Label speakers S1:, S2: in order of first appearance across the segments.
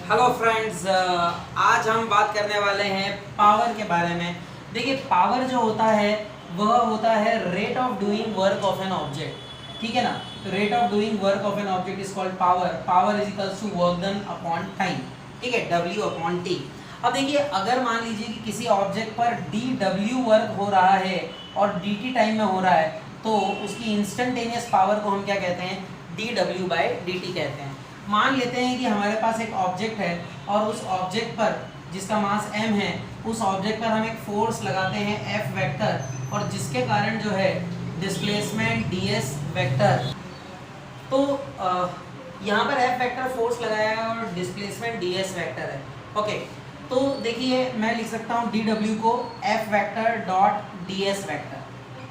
S1: Hello friends, आज हम बात करने वाले हैं पावर के बारे में। देखिए, पावर जो होता है वह होता है rate of doing work of an object. ठीक है ना। Rate of doing work of an object is called power. Power is equals to work done upon time. ठीक है, W अपॉन टी। अब देखिए, अगर मान लीजिए कि किसी ऑब्जेक्ट पर dW वर्क हो रहा है और dt टाइम में हो रहा है, तो उसकी इंस्टेंटेनियस पावर को हम क्या कहते हैं? dW/dt कहते हैं। मान लेते हैं कि हमारे पास एक ऑब्जेक्ट है और उस ऑब्जेक्ट पर जिसका मास m है, उस ऑब्जेक्ट पर हम एक फोर्स लगाते हैं F वेक्टर, और जिसके कारण जो है डिस्प्लेसमेंट ds वेक्टर। तो यहाँ पर F वेक्टर फोर्स लगाया है और डिस्प्लेसमेंट ds वेक्टर है। ओके, तो देखिए मैं लिख सकता हूँ dw को F vector dot ds vector.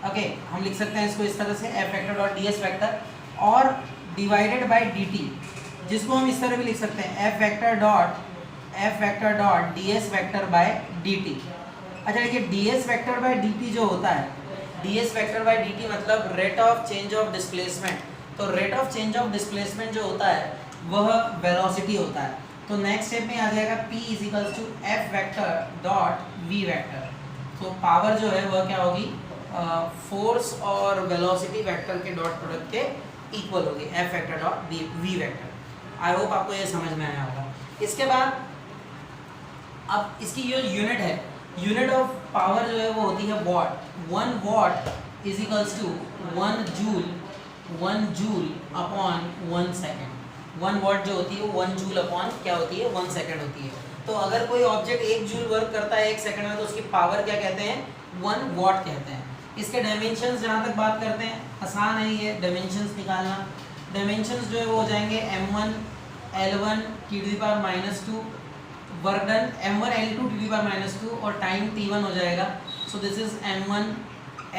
S1: Okay, हम लिख सकते हैं इसको इस तरह से F vector dot ds vector, और डिवाइडेड बाय dt, जिसको हम इस तरह भी लिख सकते हैं F vector dot ds vector by dt। अच्छा देखिए, ds वेक्टर बाय dt जो होता है, ds वेक्टर बाय dt मतलब rate of change of displacement. तो rate of change of displacement जो होता है वह वेलोसिटी होता है। तो नेक्स्ट स्टेप में आ जाएगा P is equals to F vector dot v vector. तो पावर जो है वह क्या होगी? फोर्स और वेलोसिटी वेक्टर के डॉट प्रोडक्ट के इक्वल होगी, F vector dot v vector. I hope आपको ये समझ में आया होगा। इसके बाद अब इसकी जो यूनिट है, यूनिट ऑफ पावर जो है वो होती है watt. 1 watt is equals to 1 joule upon 1 second. 1 watt जो होती है वो 1 जूल अपॉन क्या होती है? 1 सेकेंड होती है। तो अगर कोई ऑब्जेक्ट 1 जूल वर्क करता है 1 सेकेंड में, तो उसकी पावर क्या कहते हैं? 1 वॉट कहते हैं। इसके डायमेंशंस जहाँ तक बात करते हैं, आसान है ये डायमेंशंस निकालना। डायमेंशंस जो है वो हो जाएंगे m1 L1 की to the power -2, work done m1 L2 की टू द पावर -2, और टाइम t1 हो जाएगा। सो दिस इज m1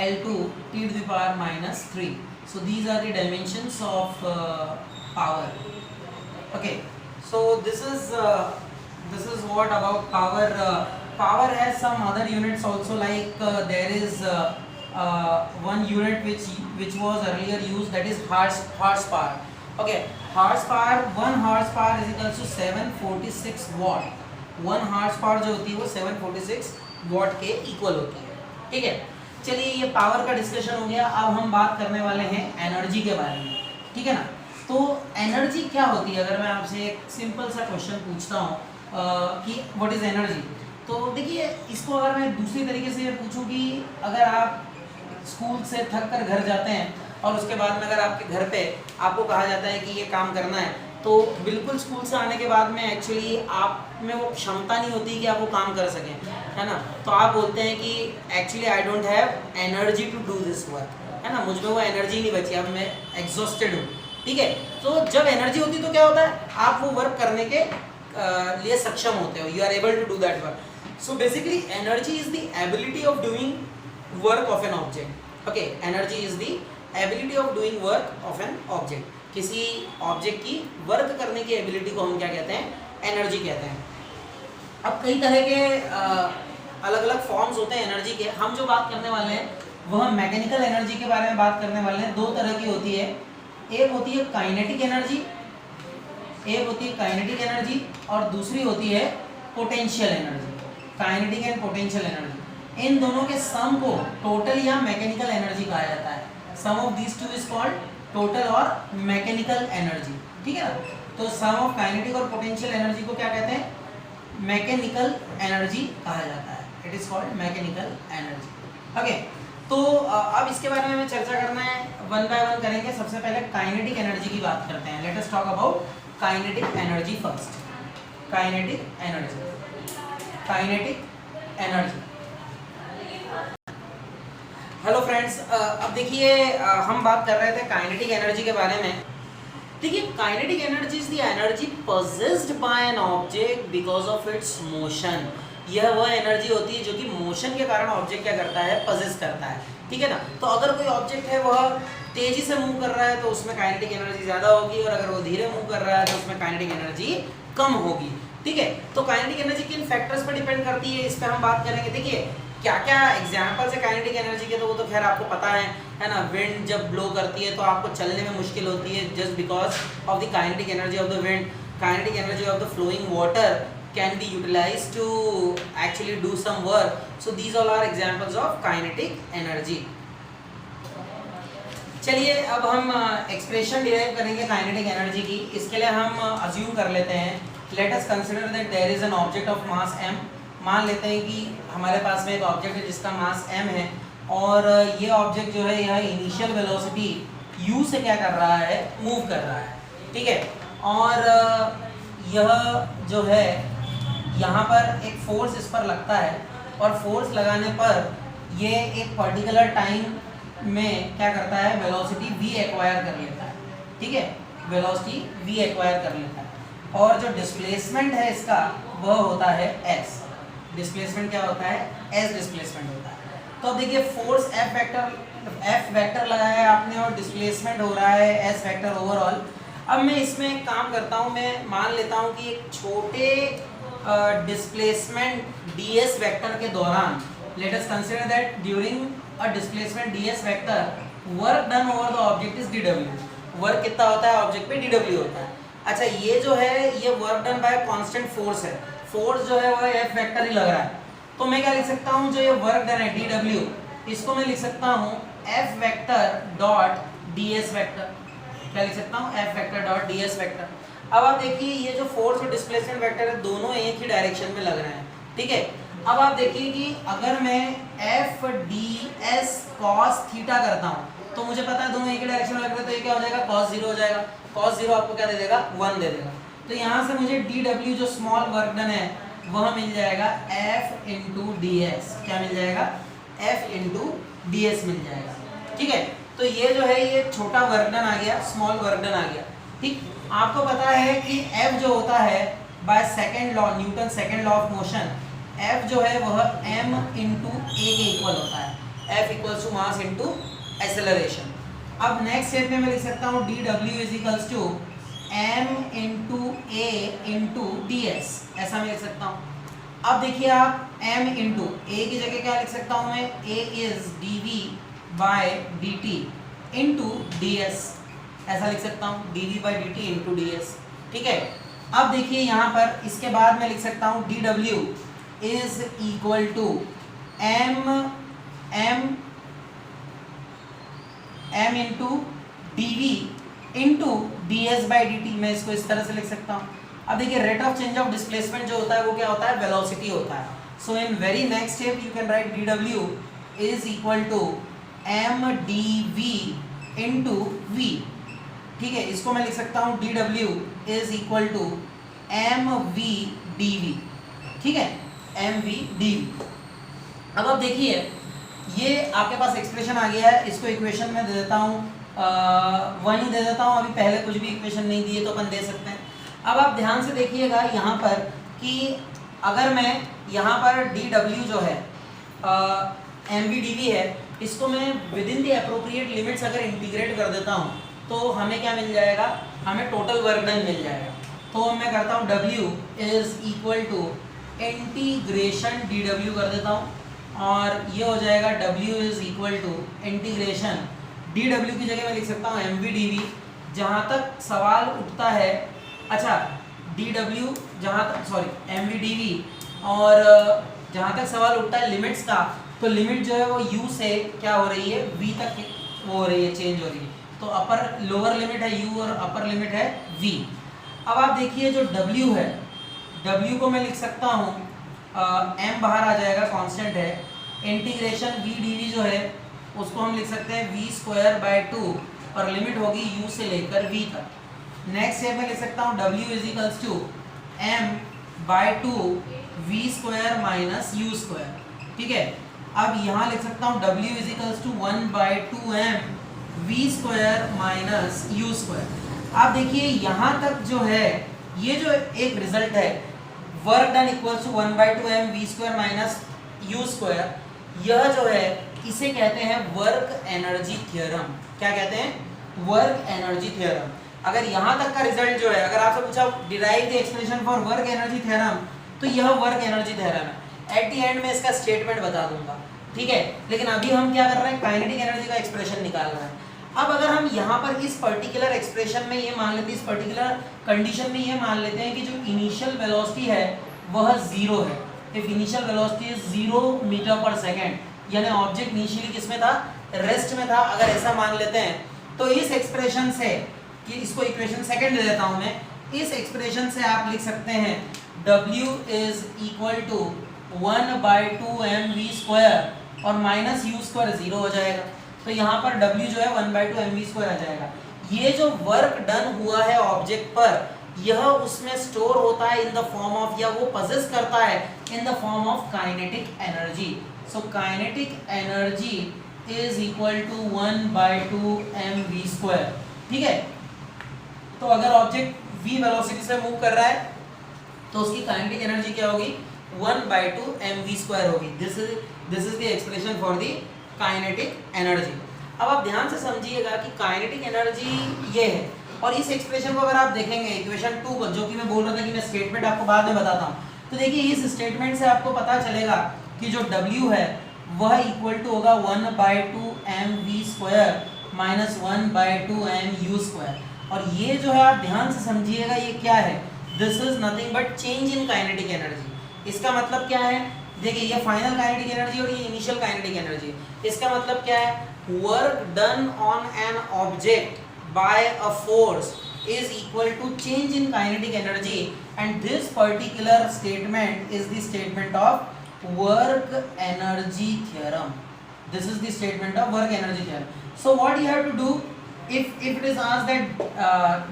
S1: L2 की to the power -3। So these are the dimensions of power. Okay, so this is what about power. Power has some other units also, like there is one unit which was earlier used, that is horsepower. Okay, horsepower, 1 horsepower is equals to 746 watt। 1 horsepower जो होती है वो 746 watt के equal होती है। ठीक है, चलिए ये पावर का डिस्कशन हो गया। अब हम बात करने वाले हैं एनर्जी के बारे में। ठीक है ना। तो एनर्जी क्या होती है? अगर मैं आपसे एक सिंपल सा क्वेश्चन पूछता हूँ कि व्हाट इज एनर्जी, तो देखिए इसको अगर मैं दूसरी तरीके से पूछूं कि अगर आप स्कूल से थक कर घर जाते हैं और उसके बाद में अगर आपके घर पे आपको कहा जाता है कि ये काम करना है, तो बिल्कुल स्कूल से आने के बाद में एक्चुअली आप में वो क्षमता नहीं होती कि आप वो काम कर सकें, है ना। तो आप बोलते हैं कि actually I don't have energy to do this work, है ना, मुझ में वो एनर्जी नहीं बची, अब मैं एग्जॉस्टेड हूँ। ठीक है, तो जब एनर्जी होती तो क्या होता है? आप वो वर्क करने के लिए सक्षम होते हो, you are able to do that work. So basically energy is the ability of doing work of an object. Okay, energy is the ability of doing work of an object. किसी object की work करने की ability को हम क्या कहते हैं? Energy कहते हैं। अब कई तरह के अलग अलग फॉर्म्स होते हैं एनर्जी के। हम जो बात करने वाले हैं वह मैकेनिकल एनर्जी के बारे में बात करने वाले हैं। 2 तरह की होती है, एक होती है काइनेटिक एनर्जी, और दूसरी होती है potential energy. Kinetic and potential energy, इन दोनों के सम को टोटल या मैकेनिकल एनर्जी कहा जाता है। Sum of these two is called total और मैकेनिकल एनर्जी। ठीक है ना। तो सम ऑफ काइनेटिक और पोटेंशियल एनर्जी को क्या कहते हैं? मैकेनिकल एनर्जी कहा जाता है। It is called mechanical energy. Okay, तो अब इसके बारे में हमें चर्चा करना है, 1 बाय 1 करेंगे। सबसे पहले काइनेटिक एनर्जी की बात करते हैं। Let us talk about kinetic energy first. Kinetic energy, hello friends, अब देखिए हम बात कर रहे थे काइनेटिक एनर्जी के बारे में। देखिए, kinetic energy is the energy possessed by an object because of its motion. यह वह एनर्जी होती है जो कि मोशन के कारण ऑब्जेक्ट क्या करता है? पोजेस करता है। ठीक है ना। तो अगर कोई ऑब्जेक्ट है वह तेजी से मूव कर रहा है तो उसमें काइनेटिक एनर्जी ज़्यादा होगी, और अगर वो धीरे मूव कर रहा है तो उसमें काइनेटिक एनर्जी कम होगी। ठीक है, तो काइनेटिक एनर्जी किन फैक्टर्स पर डिपेंड करती है, इस पर हम बात करेंगे। देखिए, क्या क्या एग्जाम्पल्स है काइनेटिक एनर्जी के, तो वो तो खैर आपको पता है ना। विंड जब ब्लो करती है तो आपको चलने में मुश्किल होती है, just because of the kinetic energy of the wind. kinetic energy of the flowing water can be utilized to actually do some work. So these all are examples of kinetic energy. चलिए अब हम expression derive करेंगे kinetic energy की. इसके लिए हम assume कर लेते हैं, let us consider that there is an object of mass m. मान लेते हैं कि हमारे पास में एक ऑब्जेक्ट है जिसका मास m है और ये ऑब्जेक्ट जो है यह इनिशियल वेलोसिटी u से क्या कर रहा है, मूव कर रहा है. ठीक है, और यह जो है यहाँ पर एक फोर्स इस पर लगता है और फोर्स लगाने पर ये एक पर्टिकुलर टाइम में क्या करता है, वेलोसिटी v एक्वायर कर लेता है. ठीक है, वेलोसिटी v एक्वायर कर लेता है और जो डिस्प्लेसमेंट है इसका वह होता है s. डिस्प्लेसमेंट क्या होता है, s डिस्प्लेसमेंट होता है. तो अब देखिए फोर्स f वेक्टर लगाया है आपने और डिस्प्लेसमेंट हो रहा है s वेक्टर ओवरऑल. अब मैं इसमें एक काम करता हूँ, मैं मान लेता हूँ कि एक छोटे डिस्प्लेसमेंट ds वेक्टर के दौरान, late us consider that during a displacement ds vector work done over the object is dw. Work कितना होता है ऑब्जेक्ट पे, dw होता है. अच्छा, ये जो है ये work done by constant force है. फोर्स जो है वो f वेक्टर ही लग रहा है. तो मैं क्या लिख सकता हूँ, जो ये वर्क डन है dw, इसको मैं लिख सकता हूँ f vector dot ds vector. क्या लिख सकता हूँ, f vector dot ds vector. अब आप देखिए ये जो फोर्स और डिस्प्लेसमेंट वेक्टर है दोनों एक ही डायरेक्शन में लग रहे हैं. ठीक है, अब आप देखिए कि अगर मैं F D S cos theta करता हूँ तो मुझे पता है दोनों एक ही डायरेक्शन में लग रहे हैं, तो ये क्या हो जाएगा, कॉस जीरो हो जाएगा. कॉस जीरो आपको क्या दे देगा, 1 दे देगा. तो यहाँ से मुझे डी डब्ल्यू जो स्मॉल वर्क डन है वह मिल जाएगा एफ इंटू डी एस. क्या मिल जाएगा, एफ इंटू डी एस मिल जाएगा. ठीक है, तो ये जो है ये छोटा वर्क डन आ गया, स्मॉल वर्क डन आ गया. ठीक, आपको पता है कि एफ जो होता है by second law, Newton second law of motion, F जो है वह m इंटू ए के इक्वल होता है. F equals to mass into acceleration. अब नेक्स्ट स्टेप में मैं लिख सकता हूँ डी डब्ल्यू is equals to m into a into d s. ऐसा मैं लिख सकता हूँ. अब देखिए आप m इंटू ए की जगह क्या लिख सकता हूँ मैं, a is d v by d t into d s. ऐसा लिख सकता हूँ, d v by d t into d s. ठीक है, अब देखिए यहाँ पर इसके बाद मैं लिख सकता हूँ d W is equal to m into dv into ds by dt. मैं इसको इस तरह से लिख सकता हूँ. अब देखिए rate of change of displacement जो होता है वो क्या होता है, वेलोसिटी होता है. So in very next step you can write dw is equal to m dv into v. ठीक है, इसको मैं लिख सकता हूँ dw is equal to mv dv. ठीक है, mv. अब आप देखिए ये आपके पास एक्सप्रेशन आ गया है, इसको इक्वेशन में दे देता हूँ, 1 ही दे देता हूँ. अभी पहले कुछ भी इक्वेशन नहीं दिए तो अपन दे सकते हैं. अब आप ध्यान से देखिएगा यहाँ पर कि अगर मैं यहाँ पर dw जो है mv dv है, इसको मैं with in the appropriate limits अगर इंटीग्रेट कर देता हूँ तो हमें क्या मिल जाएगा, हमें टोटल वर्क डन मिल जाएगा. तो मैं करता हूँ w is equal to integration dw कर देता हूँ और ये हो जाएगा w is equal to integration dw की जगह मैं लिख सकता हूँ mv dv. जहाँ तक सवाल उठता है, अच्छा dw जहाँ तक सॉरी mv dv, और जहाँ तक सवाल उठता है लिमिट्स का, तो लिमिट जो है वो u से क्या हो रही है, v तक वो हो रही है, चेंज हो रही है. तो अपर लोअर लिमिट है u और अपर लिमिट है v. अब आप देखिए जो w है, w को मैं लिख सकता हूँ m बाहर आ जाएगा, कांस्टेंट है. इंटीग्रेशन v dv जो है उसको हम लिख सकते हैं v स्क्वायर बाय 2 और लिमिट होगी u से लेकर v तक. नेक्स्ट स्टेप में लिख सकता हूँ w is equals to m by 2 v square minus u square. ठीक है, अब यहाँ लिख सकता हूँ w is equals to 1 by 2m v square minus u square. आप देखिए यहाँ तक जो है ये जो एक रिजल्ट है work done equals to 1 by 2m v square minus u square, यह जो है इसे कहते हैं वर्क एनर्जी थ्योरम. क्या कहते हैं, वर्क एनर्जी थ्योरम. अगर यहाँ तक का रिजल्ट जो है, अगर आपसे पूछा derive the expression for work energy theorem, तो यह वर्क एनर्जी थ्योरम है. एट द एंड में इसका स्टेटमेंट बता दूंगा. ठीक है, लेकिन अभी हम क्या कर रहे हैं, काइनेटिक एनर्जी का एक्सप्रेशन निकाल रहे हैं. अब अगर हम यहाँ पर इस पर्टिकुलर एक्सप्रेशन में ये मान लेते हैं, इस पर्टिकुलर कंडीशन में ये मान लेते हैं कि जो इनिशियल वेलोसिटी है वह 0 है। If initial velocity is 0 metre पर सेकेंड, यानी ऑब्जेक्ट इनिशियली किसमें था, रेस्ट में था, अगर ऐसा मान लेते हैं तो इस एक्सप्रेशन से, कि इसको इक्वेशन सेकंड दे देता हूं मैं, इस एक्सप्रेशन से आप लिख सकते हैं W is equal to 1/2mv² और माइनस u स्क्वायर 0 हो जाएगा। तो यहाँ पर W जो है 1/2mv² आ जाएगा। ये जो वर्क डन हुआ है ऑब्जेक्ट पर, यह उसमें स्टोर होता है इन द फॉर्म ऑफ, या वो पजेस करता है in the form of kinetic energy. So kinetic energy is equal to 1/2mv²। ठीक है, तो अगर ऑब्जेक्ट v वेलोसिटी से मूव कर रहा है तो उसकी काइनेटिक एनर्जी क्या होगी, 1/2mv² होगी। This is the expression for the kinetic energy. अब आप ध्यान से समझिएगा कि काइनेटिक एनर्जी ये है, और इस एक्सप्रेशन को अगर आप देखेंगे इक्वेशन 2 को, जो कि मैं बोल रहा था कि मैं स्टेटमेंट आपको बाद में बताता हूँ, तो देखिए इस स्टेटमेंट से आपको पता चलेगा कि जो W है वह इक्वल टू होगा 1/2mv² माइनस 1/2mu²। और ये जो है आप ध्यान से समझिएगा, ये क्या है, this is nothing but change in kinetic energy. इसका मतलब क्या है, देखिए ये फाइनल काइनेटिक एनर्जी और ये इनिशियल काइनेटिक एनर्जी। इसका मतलब क्या है, work done on an object by a force is equal to change in kinetic energy, and this particular statement is the statement of work energy theorem. This is the statement of work energy theorem. So what you have to do, if it is asked that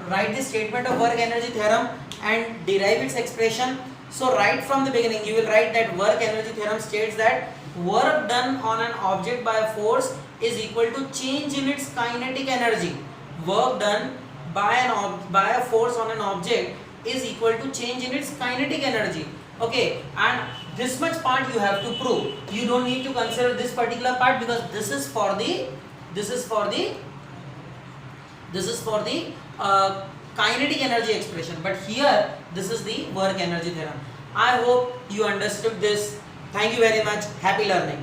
S1: write the statement of work energy theorem and derive its expression, so right from the beginning you will write that work energy theorem states that work done on an object by a force is equal to change in its kinetic energy. Work done by a force on an object is equal to change in its kinetic energy. Okay, and this much part you have to prove. You don't need to consider this particular part because this is for the kinetic energy expression, but here this is the work energy theorem. I hope you understood this. Thank you very much. Happy learning.